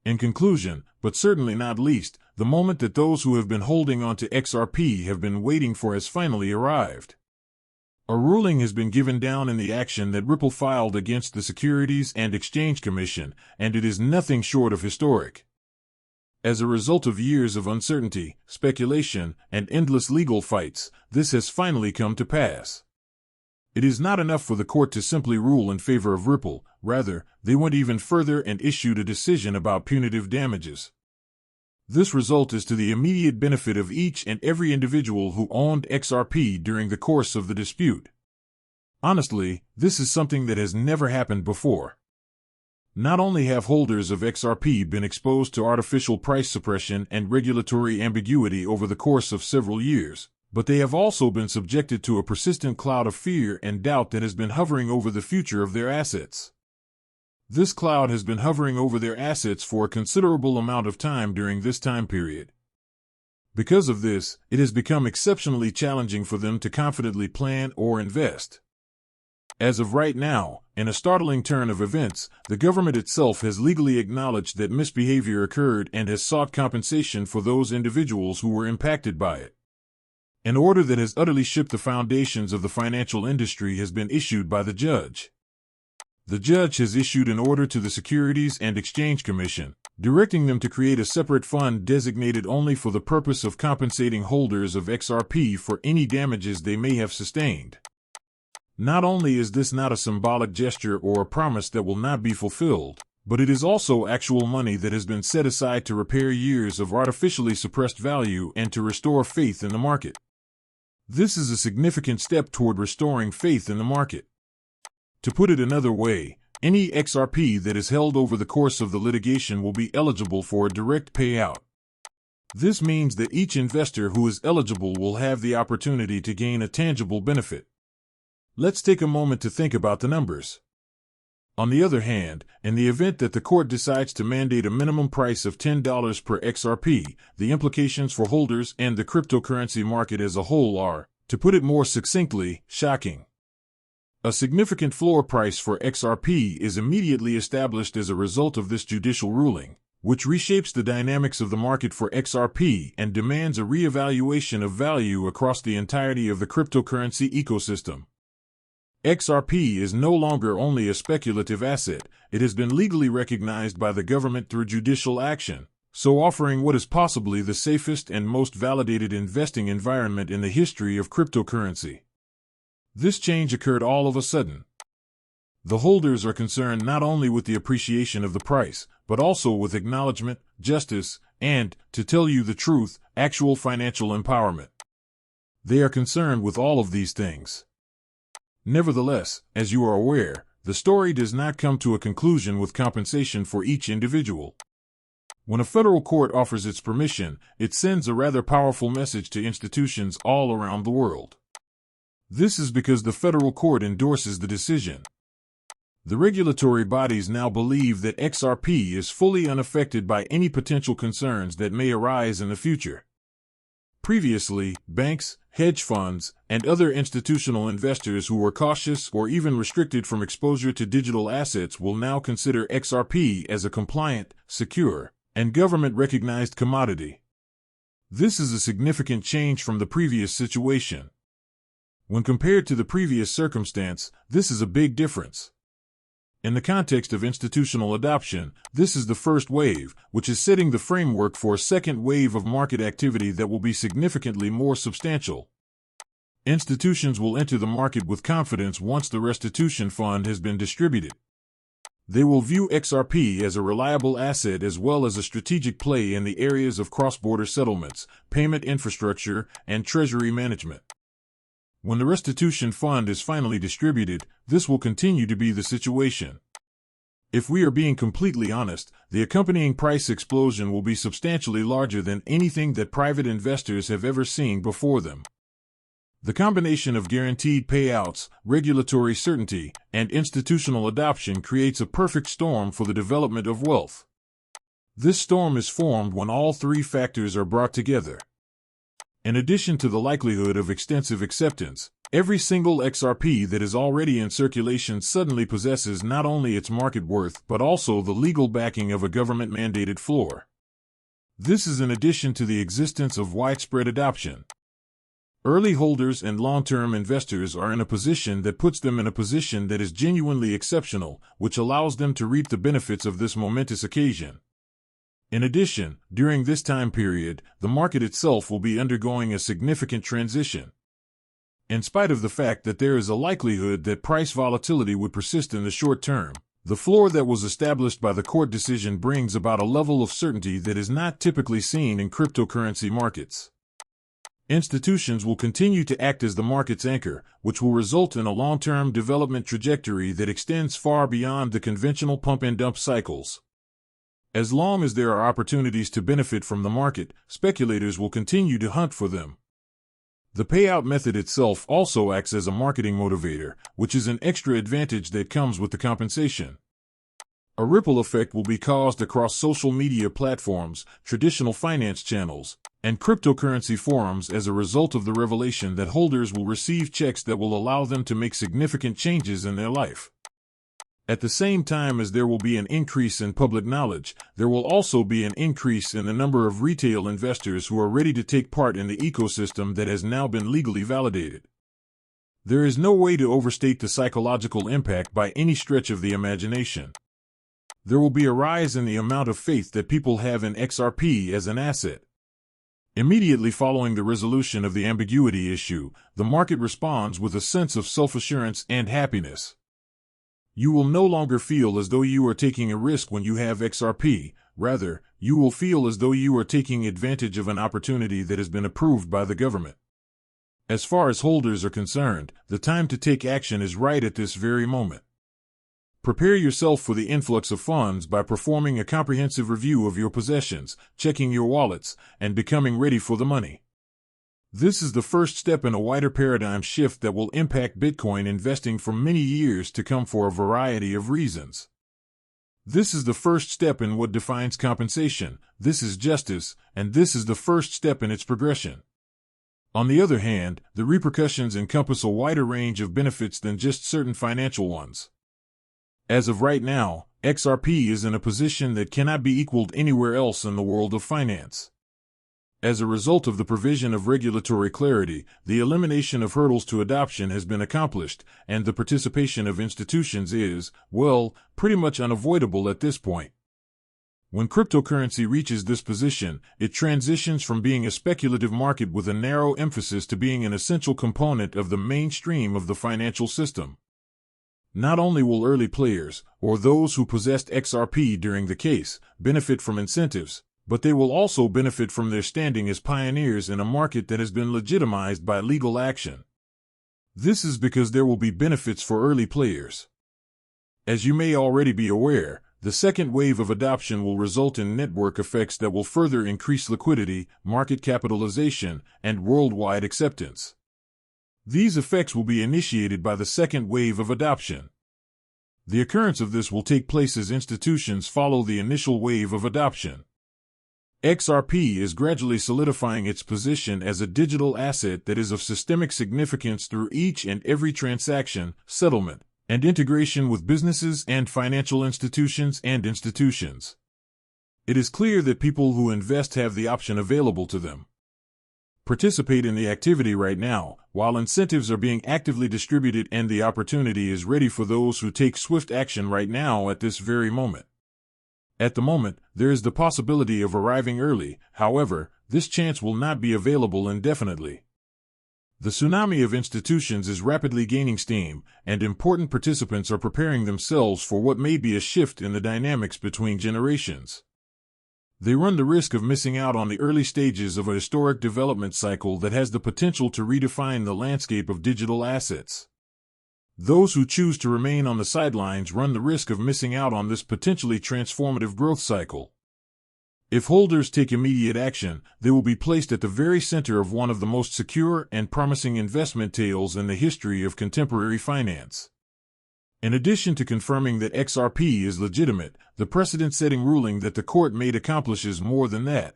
In conclusion, but certainly not least, the moment that those who have been holding on to XRP have been waiting for has finally arrived. A ruling has been given down in the action that Ripple filed against the Securities and Exchange Commission, and it is nothing short of historic. As a result of years of uncertainty, speculation, and endless legal fights, this has finally come to pass. It is not enough for the court to simply rule in favor of Ripple. Rather, they went even further and issued a decision about punitive damages. This result is to the immediate benefit of each and every individual who owned XRP during the course of the dispute. Honestly, this is something that has never happened before. Not only have holders of XRP been exposed to artificial price suppression and regulatory ambiguity over the course of several years, but they have also been subjected to a persistent cloud of fear and doubt that has been hovering over the future of their assets. This cloud has been hovering over their assets for a considerable amount of time during this time period. Because of this, it has become exceptionally challenging for them to confidently plan or invest. As of right now, in a startling turn of events, the government itself has legally acknowledged that misbehavior occurred and has sought compensation for those individuals who were impacted by it. An order that has utterly shook the foundations of the financial industry has been issued by the judge. The judge has issued an order to the Securities and Exchange Commission, directing them to create a separate fund designated only for the purpose of compensating holders of XRP for any damages they may have sustained. Not only is this not a symbolic gesture or a promise that will not be fulfilled, but it is also actual money that has been set aside to repair years of artificially suppressed value and to restore faith in the market. This is a significant step toward restoring faith in the market. To put it another way, any XRP that is held over the course of the litigation will be eligible for a direct payout. This means that each investor who is eligible will have the opportunity to gain a tangible benefit. Let's take a moment to think about the numbers. On the other hand, in the event that the court decides to mandate a minimum price of $10 per XRP, the implications for holders and the cryptocurrency market as a whole are, to put it more succinctly, shocking. A significant floor price for XRP is immediately established as a result of this judicial ruling, which reshapes the dynamics of the market for XRP and demands a reevaluation of value across the entirety of the cryptocurrency ecosystem. XRP is no longer only a speculative asset, it has been legally recognized by the government through judicial action, so offering what is possibly the safest and most validated investing environment in the history of cryptocurrency. This change occurred all of a sudden. The holders are concerned not only with the appreciation of the price, but also with acknowledgement, justice, and, to tell you the truth, actual financial empowerment. They are concerned with all of these things. Nevertheless, as you are aware, the story does not come to a conclusion with compensation for each individual. When a federal court offers its permission, it sends a rather powerful message to institutions all around the world. This is because the federal court endorses the decision. The regulatory bodies now believe that XRP is fully unaffected by any potential concerns that may arise in the future. Previously, banks, hedge funds, and other institutional investors who were cautious or even restricted from exposure to digital assets will now consider XRP as a compliant, secure, and government-recognized commodity. This is a significant change from the previous situation. When compared to the previous circumstance, this is a big difference. In the context of institutional adoption, this is the first wave, which is setting the framework for a second wave of market activity that will be significantly more substantial. Institutions will enter the market with confidence once the restitution fund has been distributed. They will view XRP as a reliable asset as well as a strategic play in the areas of cross-border settlements, payment infrastructure, and treasury management. When the restitution fund is finally distributed, this will continue to be the situation. If we are being completely honest, the accompanying price explosion will be substantially larger than anything that private investors have ever seen before them. The combination of guaranteed payouts, regulatory certainty, and institutional adoption creates a perfect storm for the development of wealth. This storm is formed when all three factors are brought together. In addition to the likelihood of extensive acceptance, Every single XRP that is already in circulation suddenly possesses not only its market worth but also the legal backing of a government-mandated floor. This is in addition to the existence of widespread adoption. Early holders and long-term investors are in a position that puts them in a position that is genuinely exceptional, which allows them to reap the benefits of this momentous occasion. In addition, during this time period, the market itself will be undergoing a significant transition. In spite of the fact that there is a likelihood that price volatility would persist in the short term, the floor that was established by the court decision brings about a level of certainty that is not typically seen in cryptocurrency markets. Institutions will continue to act as the market's anchor, which will result in a long-term development trajectory that extends far beyond the conventional pump-and-dump cycles. As long as there are opportunities to benefit from the market, speculators will continue to hunt for them. The payout method itself also acts as a marketing motivator, which is an extra advantage that comes with the compensation. A ripple effect will be caused across social media platforms, traditional finance channels, and cryptocurrency forums as a result of the revelation that holders will receive checks that will allow them to make significant changes in their life. At the same time as there will be an increase in public knowledge, there will also be an increase in the number of retail investors who are ready to take part in the ecosystem that has now been legally validated. There is no way to overstate the psychological impact by any stretch of the imagination. There will be a rise in the amount of faith that people have in XRP as an asset. Immediately following the resolution of the ambiguity issue, the market responds with a sense of self-assurance and happiness. You will no longer feel as though you are taking a risk when you have XRP. Rather, you will feel as though you are taking advantage of an opportunity that has been approved by the government. As far as holders are concerned, the time to take action is right at this very moment. Prepare yourself for the influx of funds by performing a comprehensive review of your possessions, checking your wallets, and becoming ready for the money. This is the first step in a wider paradigm shift that will impact Bitcoin investing for many years to come for a variety of reasons. This is the first step in what defines compensation, this is justice, and this is the first step in its progression. On the other hand, the repercussions encompass a wider range of benefits than just certain financial ones. As of right now, XRP is in a position that cannot be equaled anywhere else in the world of finance. As a result of the provision of regulatory clarity, the elimination of hurdles to adoption has been accomplished, and the participation of institutions is, well, pretty much unavoidable at this point. When cryptocurrency reaches this position, it transitions from being a speculative market with a narrow emphasis to being an essential component of the mainstream of the financial system. Not only will early players, or those who possessed XRP during the case, benefit from incentives, but they will also benefit from their standing as pioneers in a market that has been legitimized by legal action. This is because there will be benefits for early players. As you may already be aware, the second wave of adoption will result in network effects that will further increase liquidity, market capitalization, and worldwide acceptance. These effects will be initiated by the second wave of adoption. The occurrence of this will take place as institutions follow the initial wave of adoption. XRP is gradually solidifying its position as a digital asset that is of systemic significance through each and every transaction, settlement, and integration with businesses and financial institutions and institutions. It is clear that people who invest have the option available to them. Participate in the activity right now, while incentives are being actively distributed and the opportunity is ready for those who take swift action right now at this very moment. At the moment, there is the possibility of arriving early, however, this chance will not be available indefinitely. The tsunami of institutions is rapidly gaining steam, and important participants are preparing themselves for what may be a shift in the dynamics between generations. They run the risk of missing out on the early stages of a historic development cycle that has the potential to redefine the landscape of digital assets. Those who choose to remain on the sidelines run the risk of missing out on this potentially transformative growth cycle. If holders take immediate action, they will be placed at the very center of one of the most secure and promising investment tales in the history of contemporary finance. In addition to confirming that XRP is legitimate, the precedent-setting ruling that the court made accomplishes more than that.